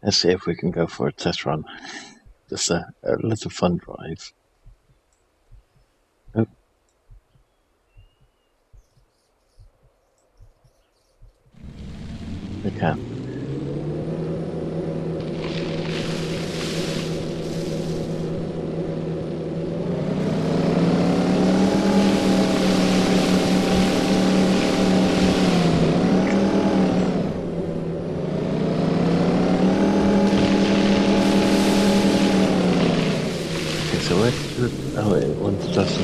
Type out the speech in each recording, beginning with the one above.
Let's see if we can go for a test run. Just a little fun drive. Oh. We can. Oh, it wanted us to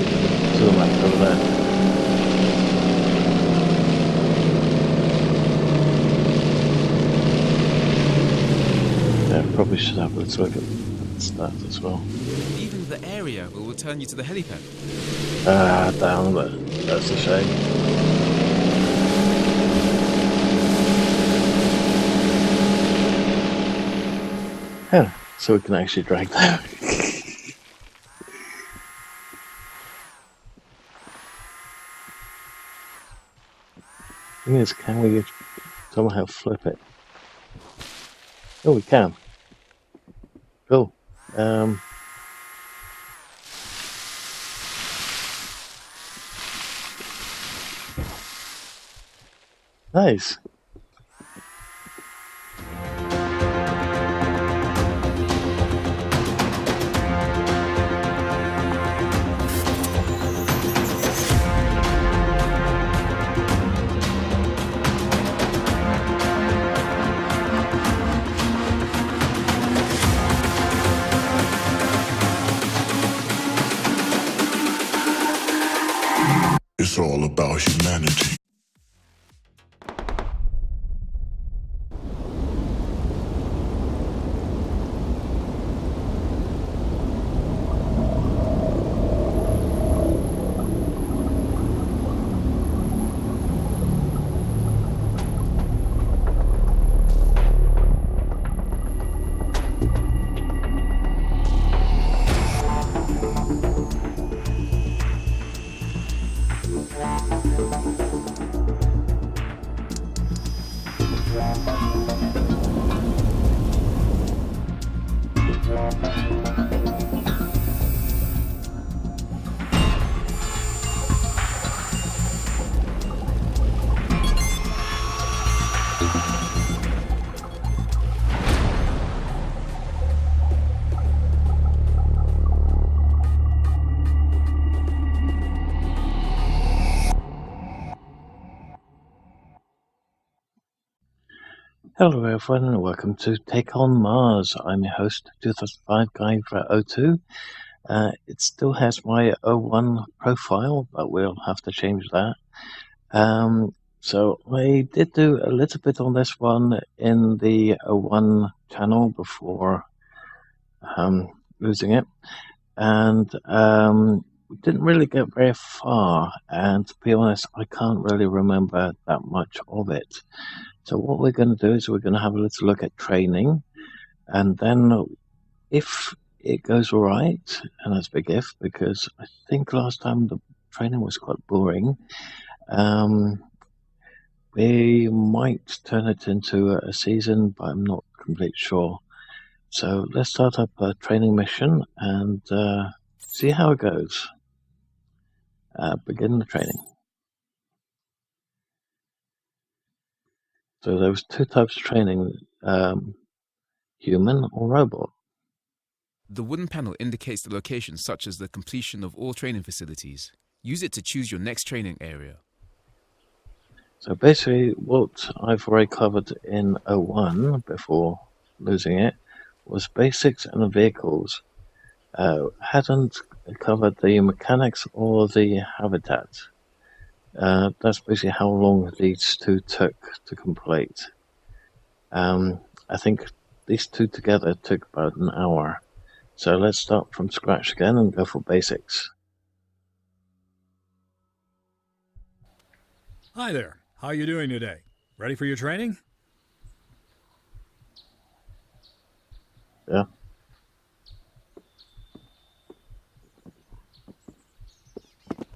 zoom out over there. Yeah, probably should have a little look at that as well. Even the area will return you to the helipad. Damn, that's a shame. Yeah, so we can actually drag that. Thing is, can we somehow flip it? Oh, we can. Cool. Nice. It's all about humanity. Hello everyone and welcome to Take on Mars. I'm your host 2005 Guy for O2. It still has my O1 profile, but we'll have to change that. So I did do a little bit on this one in the O1 channel before losing it, and we didn't really get very far, and to be honest I can't really remember that much of it. So what we're going to do is we're going to have a little look at training, and then if it goes all right, and that's a big if, because I think last time the training was quite boring, we might turn it into a season, but I'm not completely sure. So let's start up a training mission and see how it goes. Begin the training. So there was two types of training, human or robot. The wooden panel indicates the location, such as the completion of all training facilities. Use it to choose your next training area. So basically what I've already covered in O1 before losing it was basics and the vehicles. Hadn't covered the mechanics or the habitat. That's basically how long these two took to complete. I think these two together took about an hour. So let's start from scratch again and go for basics. Hi there. How are you doing today? Ready for your training? Yeah.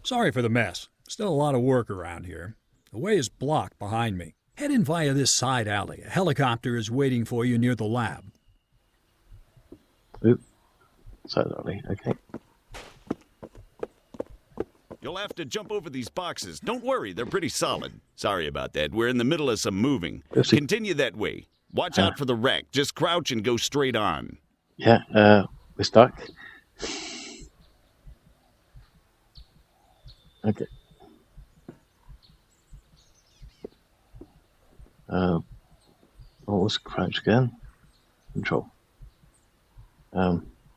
Sorry for the mess. Still a lot of work around here. The way is blocked behind me. Head in via this side alley. A helicopter is waiting for you near the lab. Oop. Sorry, okay. You'll have to jump over these boxes. Don't worry, they're pretty solid. Sorry about that. We're in the middle of some moving. Continue that way. Watch out for the wreck. Just crouch and go straight on. Yeah, we're stuck. Okay. What was crouch again? Control.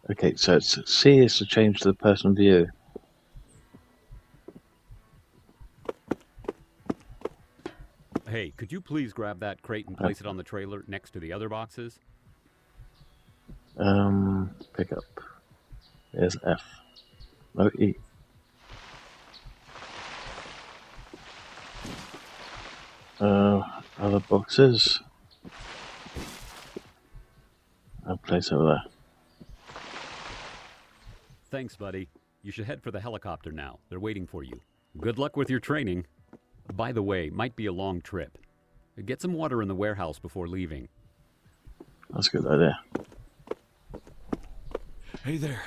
Okay, so it's C is to change to the person view. Hey, could you please grab that crate and place it on the trailer next to the other boxes? Pick up. There's F. No, E. Other boxes. I'll place over there. Thanks, buddy. You should head for the helicopter now. They're waiting for you. Good luck with your training. By the way, might be a long trip. Get some water in the warehouse before leaving. That's a good idea. Hey there.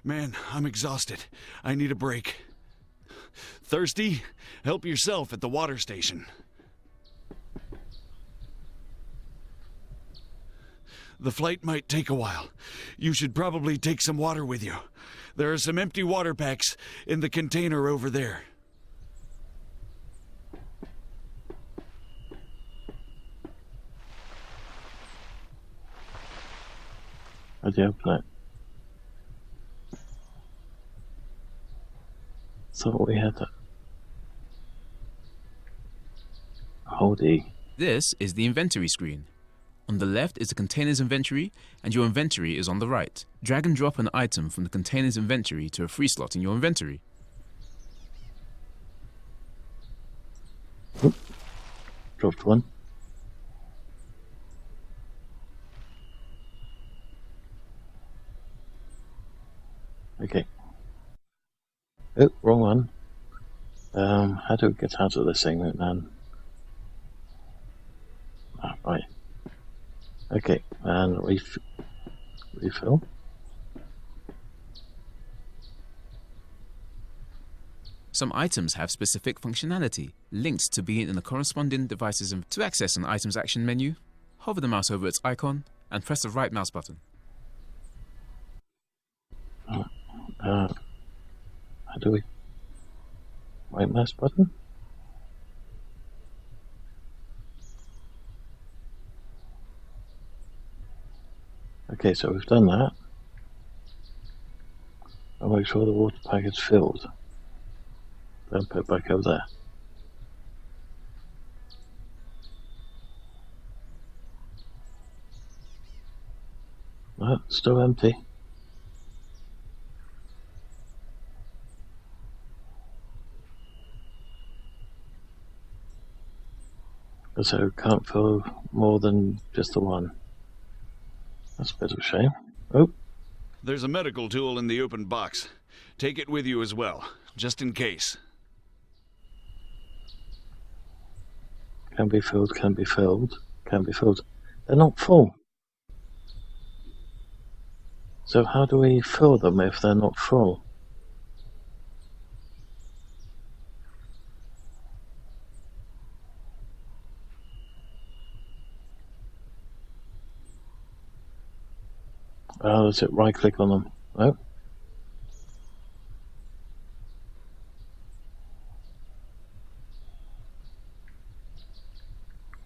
Man, I'm exhausted. I need a break. Thirsty? Help yourself at the water station. The flight might take a while. You should probably take some water with you. There are some empty water packs in the container over there. How do you open it? Thought we had to hold E. This is the inventory screen. On the left is the container's inventory, and your inventory is on the right. Drag and drop an item from the container's inventory to a free slot in your inventory. Oop. Dropped one. Okay. Oh, wrong one. How do we get out of this thing, man? Ah, right. Okay, and refill. Some items have specific functionality, linked to being in the corresponding devices. To access an item's action menu, hover the mouse over its icon and press the right mouse button. How do we... Right mouse button? Okay, so we've done that. I'll make sure the water pack is filled. Then put it back over there. No, still empty. So can't fill more than just the one. That's a bit of a shame. Oh. There's a medical tool in the open box. Take it with you as well, just in case. Can be filled, can be filled, can be filled. They're not full. So how do we fill them if they're not full? Oh, is it right click on them? No.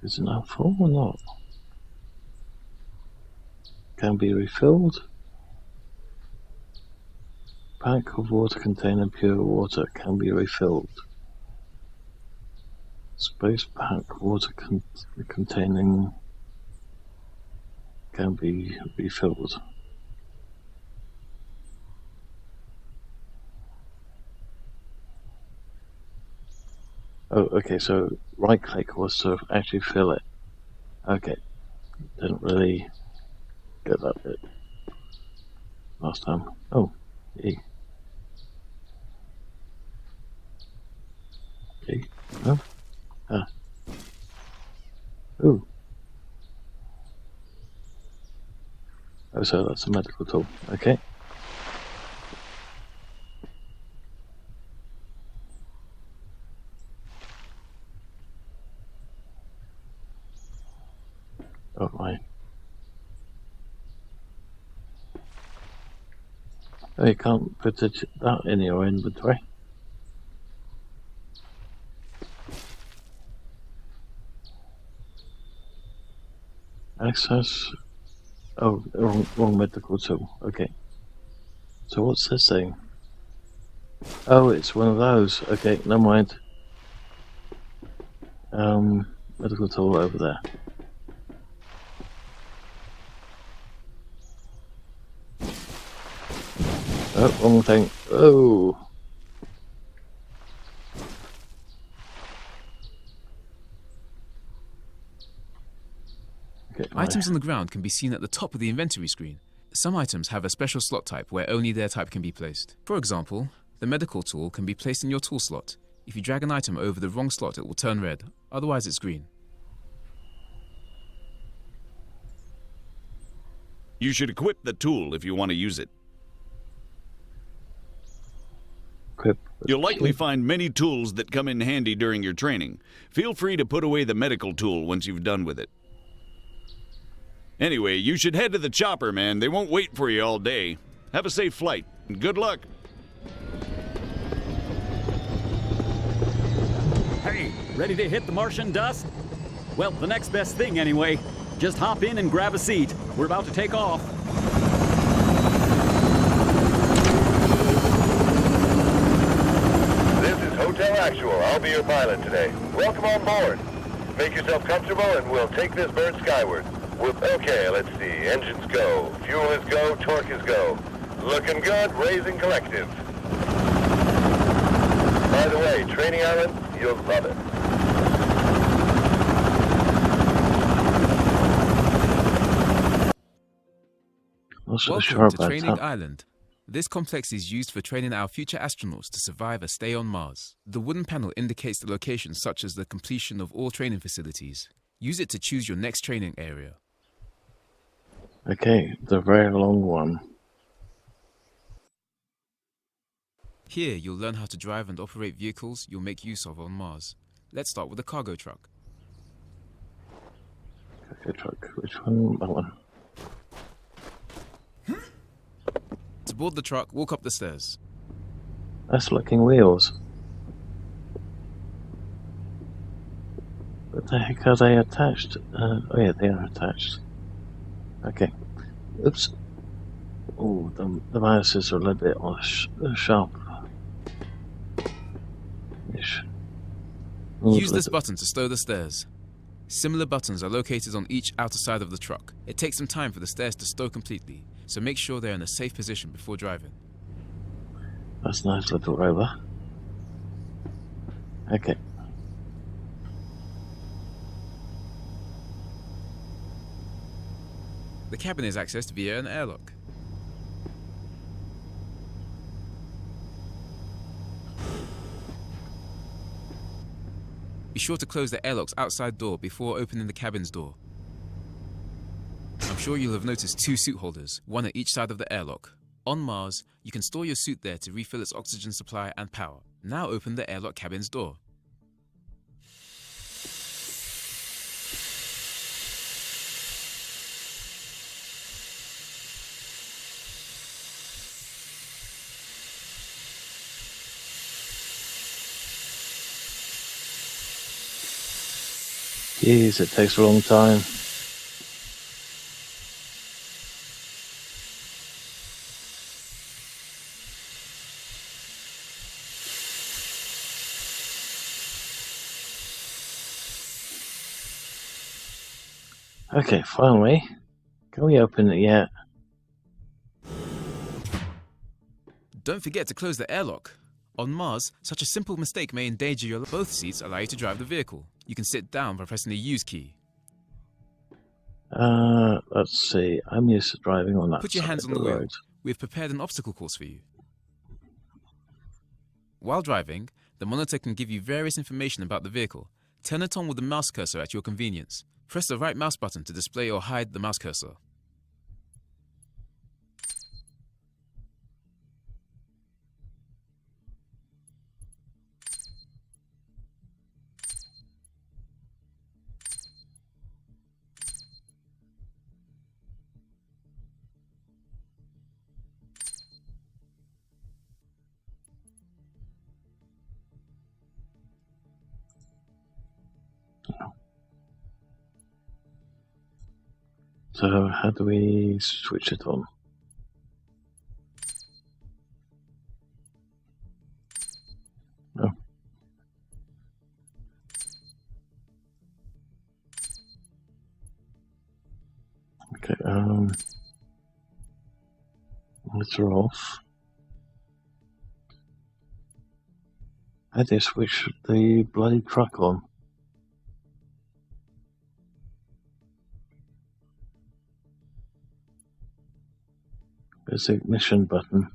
Is it now full or not? Can be refilled. Pack of water containing pure water can be refilled. Space pack water containing can be refilled. Oh, okay, so right click was to actually fill it. Okay, didn't really get that bit last time. Oh, E. E. Oh, ah. Ooh. Oh, so that's a medical tool. Okay. Oh my. Oh, you can't put that in your inventory. Access. Oh, wrong medical tool. Okay. So what's this thing? Oh, it's one of those. Okay, never mind. Medical tool over there. Oh, wrong thing. Oh. Okay, Items on the ground can be seen at the top of the inventory screen. Some items have a special slot type where only their type can be placed. For example, the medical tool can be placed in your tool slot. If you drag an item over the wrong slot, it will turn red. Otherwise, it's green. You should equip the tool if you want to use it. Equip. You'll likely find many tools that come in handy during your training. Feel free to put away the medical tool once you've done with it. Anyway, you should head to the chopper, man. They won't wait for you all day. Have a safe flight, and good luck. Hey, ready to hit the Martian dust? Well, the next best thing anyway. Just hop in and grab a seat. We're about to take off. This is Hotel Actual. I'll be your pilot today. Welcome on board. Make yourself comfortable and we'll take this bird skyward. Okay, let's see. Engines go. Fuel is go. Torque is go. Looking good. Raising collective. By the way, training island, you'll love it. Welcome to Training Island. This complex is used for training our future astronauts to survive a stay on Mars. The wooden panel indicates the location such as the completion of all training facilities. Use it to choose your next training area. Okay, the very long one. Here, you'll learn how to drive and operate vehicles you'll make use of on Mars. Let's start with the cargo truck. Cargo truck, which one? That one. To board the truck, walk up the stairs. That's looking wheels. What the heck are they attached? Oh yeah, they are attached. Okay. Oops. Oh, the biases are a little bit sharp. Use this button to stow the stairs. Similar buttons are located on each outer side of the truck. It takes some time for the stairs to stow completely, so make sure they're in a safe position before driving. That's a nice little rover. Okay. The cabin is accessed via an airlock. Be sure to close the airlock's outside door before opening the cabin's door. I'm sure you'll have noticed two suit holders, one at each side of the airlock. On Mars, you can store your suit there to refill its oxygen supply and power. Now open the airlock cabin's door. Jeez, it takes a long time. Okay, finally. Can we open it yet? Don't forget to close the airlock. On Mars, such a simple mistake may endanger your life. Both seats allow you to drive the vehicle. You can sit down by pressing the use key. Let's see. I'm used to driving on that Put your side hands of on the the wheel. road. We've prepared an obstacle course for you. While driving, the monitor can give you various information about the vehicle. Turn it on with the mouse cursor at your convenience. Press the right mouse button to display or hide the mouse cursor. So how do we switch it on? Oh. Okay, monitor off. How do you switch the bloody truck on? There's the ignition button.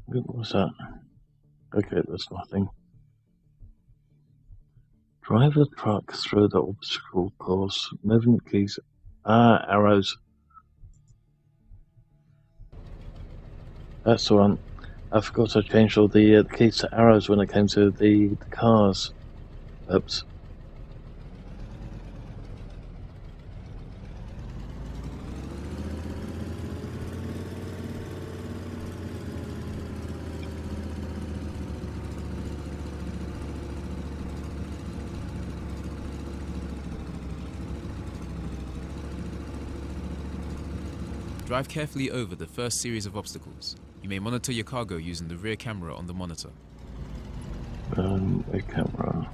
What was that? Okay, there's nothing. Drive the truck through the obstacle course. Movement keys. Ah, arrows. That's the one. I forgot to change all the keys to arrows when it came to the cars. Oops. Drive carefully over the first series of obstacles. You may monitor your cargo using the rear camera on the monitor. A camera.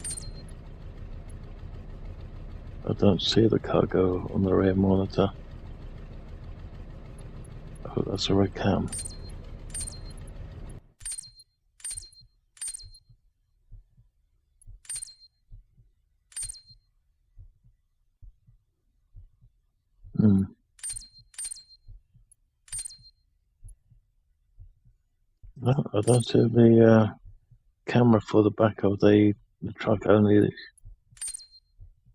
I don't see the cargo on the rear monitor. Oh, that's a red cam. No, I don't see the camera for the back of the truck only.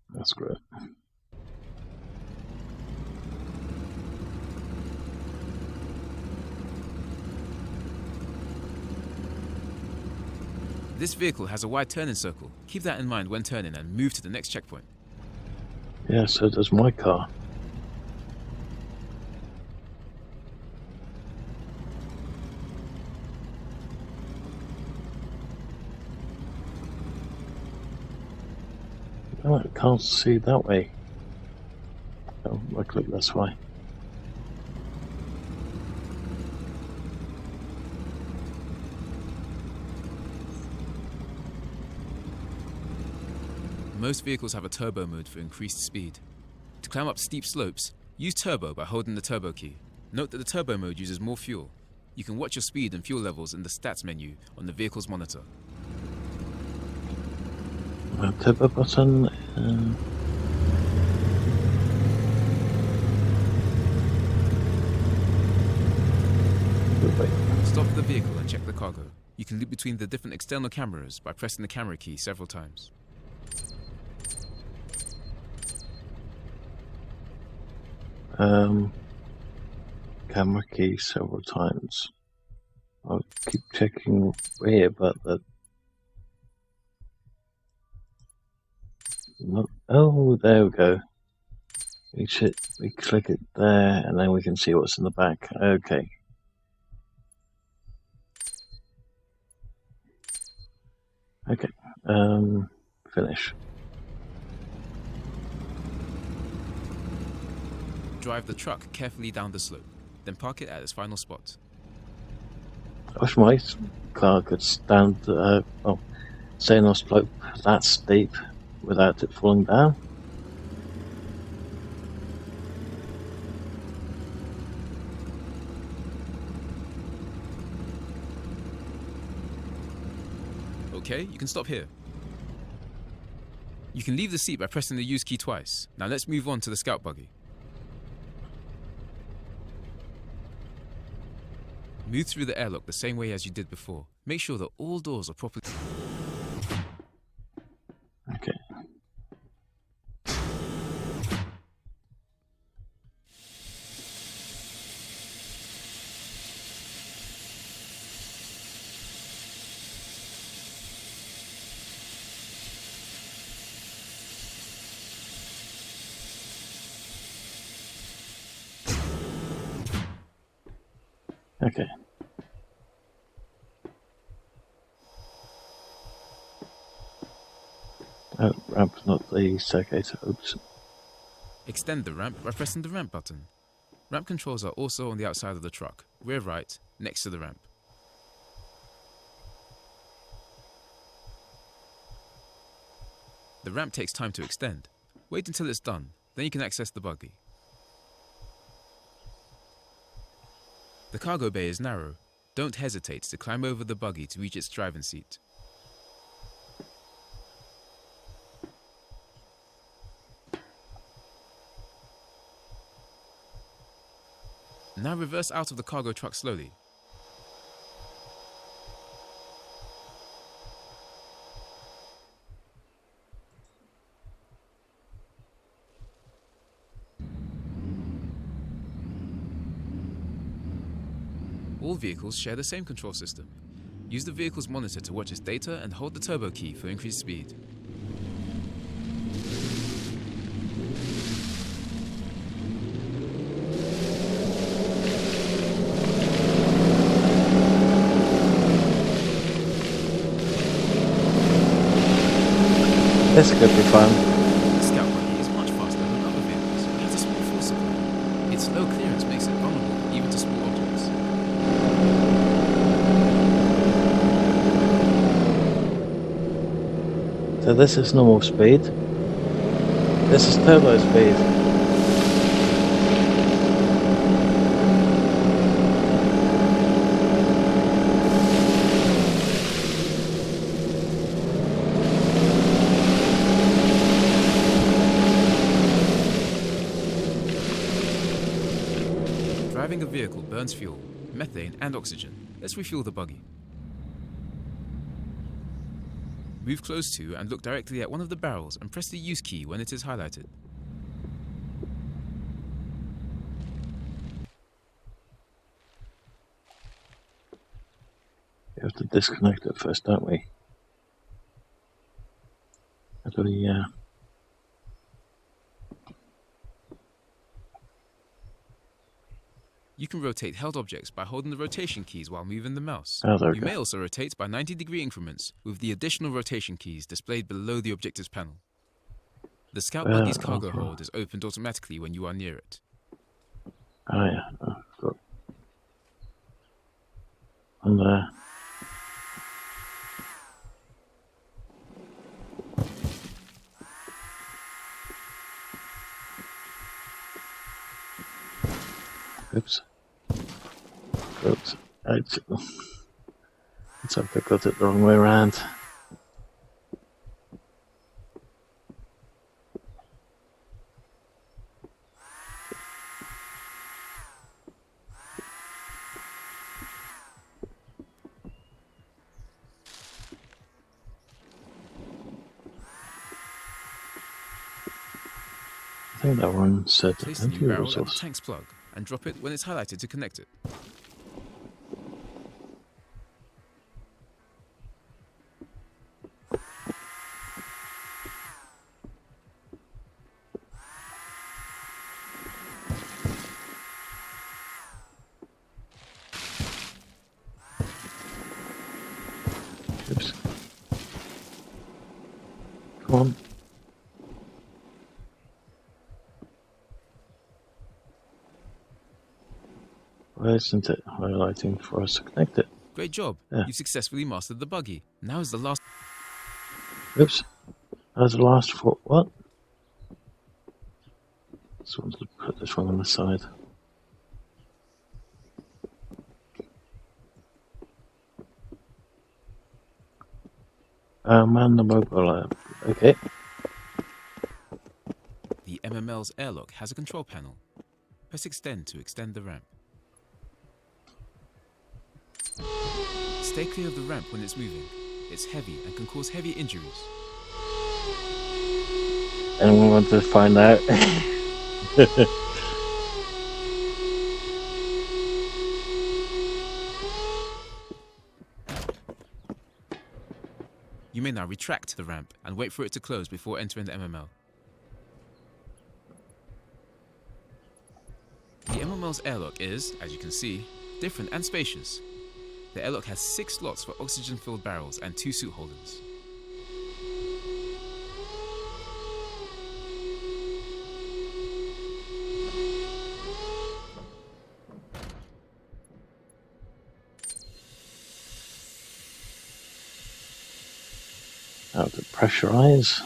That's great. This vehicle has a wide turning circle. Keep that in mind when turning and move to the next checkpoint. Yeah, so does my car. Oh, I can't see that way. Oh, I click this way. Most vehicles have a turbo mode for increased speed. To climb up steep slopes, use turbo by holding the turbo key. Note that the turbo mode uses more fuel. You can watch your speed and fuel levels in the stats menu on the vehicle's monitor. Turbo button. Wait. Stop the vehicle and check the cargo. You can loop between the different external cameras by pressing the camera key several times. Camera key several times. I'll keep checking here, but that. Oh, there we go. We click it there, and then we can see what's in the back. Okay. Okay. Finish. Drive the truck carefully down the slope, then park it at its final spot. I wish my car could stand, stay on a slope that steep. without it falling down. Okay, you can stop here. You can leave the seat by pressing the use key twice. Now let's move on to the scout buggy. Move through the airlock the same way as you did before. Make sure that all doors are properly... Okay. Okay. Oh, ramp, not the staircase. Oops. Extend the ramp by pressing the ramp button. Ramp controls are also on the outside of the truck, rear right, next to the ramp. The ramp takes time to extend. Wait until it's done, then you can access the buggy. The cargo bay is narrow. Don't hesitate to climb over the buggy to reach its driving seat. Now reverse out of the cargo truck slowly. All vehicles share the same control system. Use the vehicle's monitor to watch its data and hold the turbo key for increased speed. This could be fun. The scout buggy is much faster than other vehicles and has a small fuel supply. Its low clearance makes it vulnerable even to small objects. So this is normal speed. This is turbo speed. Driving a vehicle burns fuel, methane and oxygen. Let's refuel the buggy. Move close to and look directly at one of the barrels and press the use key when it is highlighted. We have to disconnect it first, don't we? How do we, You can rotate held objects by holding the rotation keys while moving the mouse. Oh, there we You go. may also rotate by 90-degree increments with the additional rotation keys displayed below the objectives panel. The scout buggy's cargo okay. hold is opened automatically when you are near it. Oh yeah, oh, got on there. Oops. Oops. It's like I got it the wrong way around. I think that one said Place the new empty barrel at the resource. tank's plug and drop it when it's highlighted to connect it. Oops. Come on. Why isn't it highlighting for us to connect it? Great job. Yeah. You've successfully mastered the buggy. Now is the last... Oops. As the last foot, what? Just wanted to put this one on the side. Man the mobile. Okay. The MML's airlock has a control panel. Press extend to extend the ramp. Stay clear of the ramp when it's moving. It's heavy and can cause heavy injuries. Anyone want to find out? You may now retract the ramp and wait for it to close before entering the MML. The MML's airlock is, as you can see, different and spacious. The airlock has 6 slots for oxygen-filled barrels and 2 suit holders. Now to pressurize.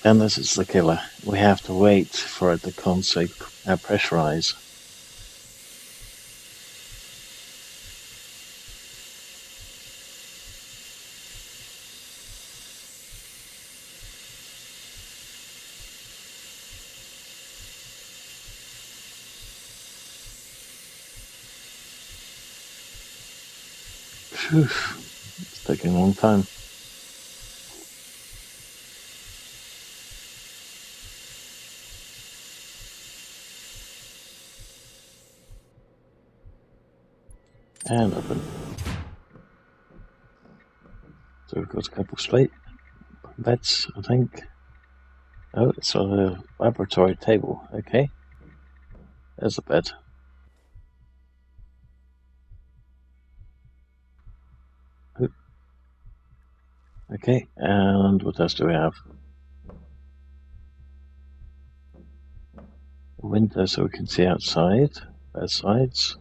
And this is the killer. We have to wait for it to pressurize. Phew. It's taking a long time. And open. So we've got a couple straight beds, I think. Oh, it's a laboratory table. Okay. There's a bed. Oh. Okay, and what else do we have? A window so we can see outside, both sides.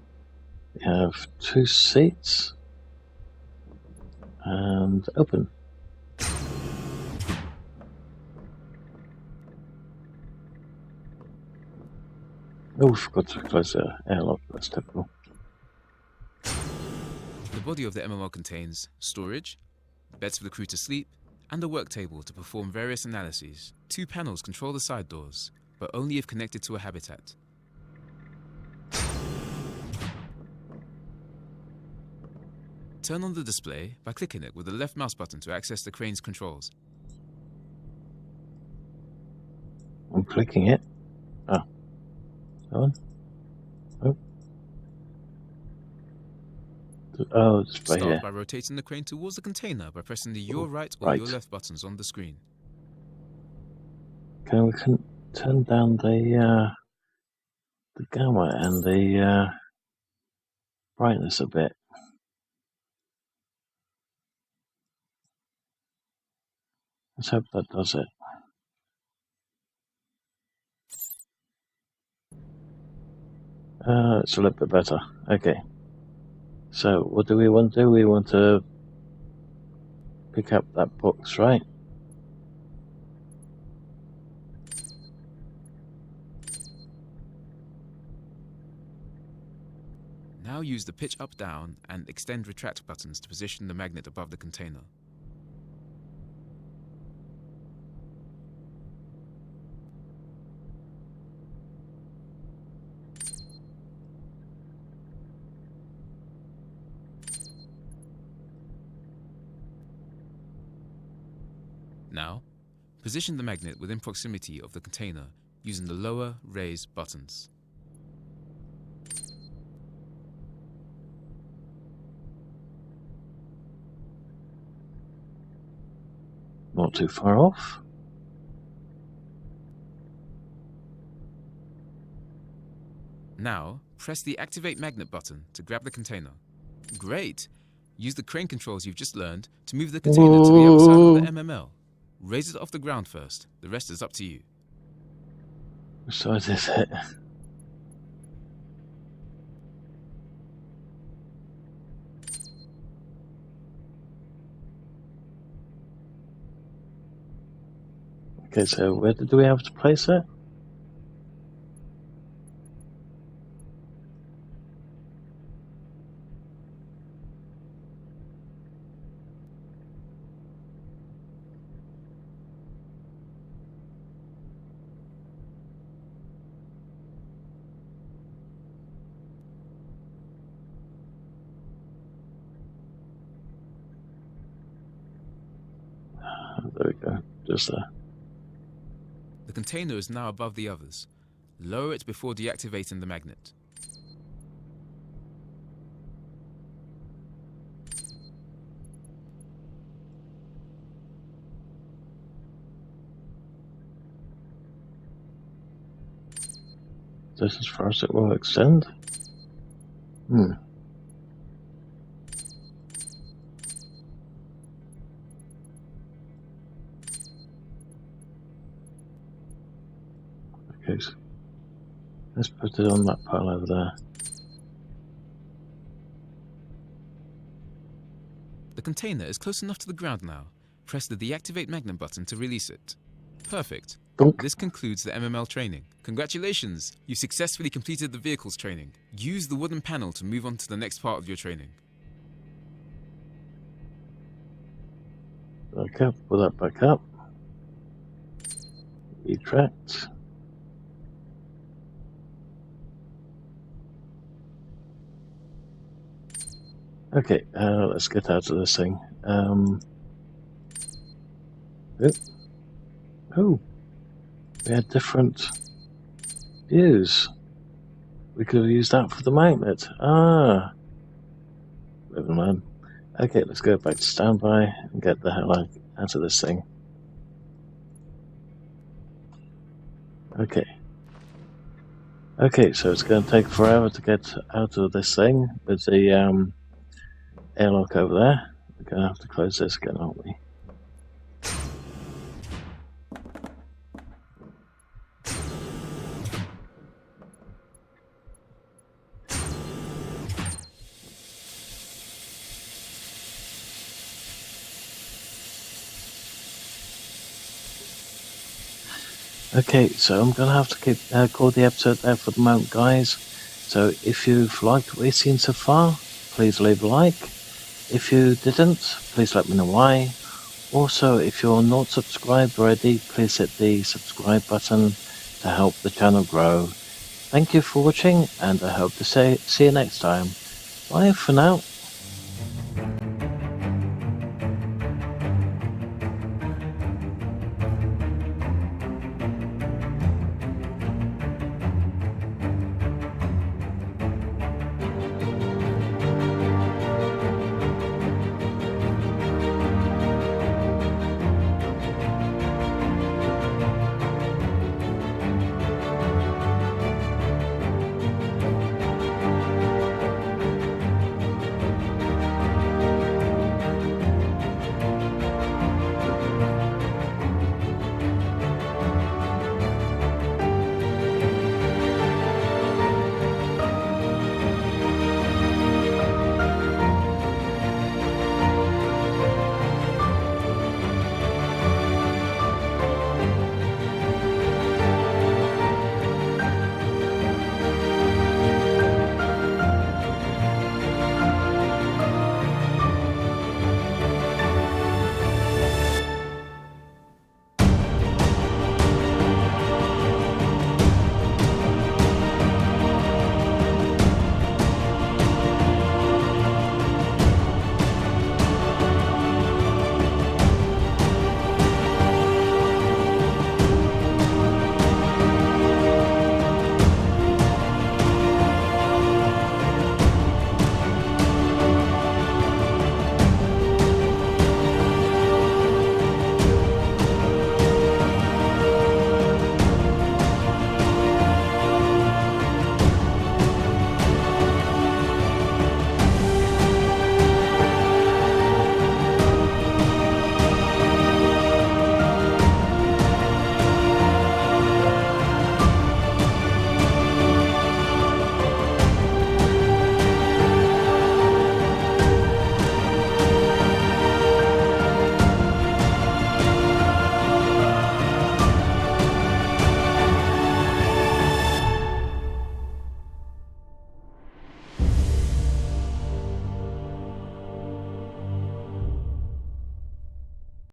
We have 2 seats. And open. Oh, we forgot to close the airlock. That's typical. The body of the MML contains storage, beds for the crew to sleep, and a work table to perform various analyses. 2 panels control the side doors, but only if connected to a habitat. Turn on the display by clicking it with the left mouse button to access the crane's controls. I'm clicking it. Oh. On. Oh. Oh, it's right Start here. by rotating the crane towards the container by pressing the your right or your left buttons on the screen. Okay, we can turn down the gamma and the brightness a bit. Let's hope that does it. It's a little bit better. Okay. So, what do we want to do? We want to pick up that box, right? Now use the pitch up down and extend retract buttons to position the magnet above the container. Now, position the magnet within proximity of the container using the lower raise buttons. Not too far off. Now, press the Activate Magnet button to grab the container. Great! Use the crane controls you've just learned to move the container to the outside of the MML. Raise it off the ground first. The rest is up to you. Which side is it? Okay, so where do we have to place it? There we go, just there. The container is now above the others. Lower it before deactivating the magnet. This as far as it will extend. Okay, so let's put it on that pile over there. The container is close enough to the ground now. Press the deactivate magnet button to release it. Perfect. Donk. This concludes the MML training. Congratulations! You successfully completed the vehicles training. Use the wooden panel to move on to the next part of your training. Okay, pull that back up. Retract. Okay, let's get out of this thing. Oh, we had different views. We could have used that for the magnet. Ah, never mind. Okay, let's go back to standby and get the hell out of this thing. Okay. Okay, so it's going to take forever to get out of this thing with the airlock over there. We're going to have to close this again, aren't we? Okay, so I'm going to have to keep call the episode there for the moment, guys. So if you've liked what you've seen so far, please leave a like. If you didn't, please let me know why. Also, if you're not subscribed already, please hit the subscribe button to help the channel grow. Thank you for watching, and I hope to see you next time. Bye for now.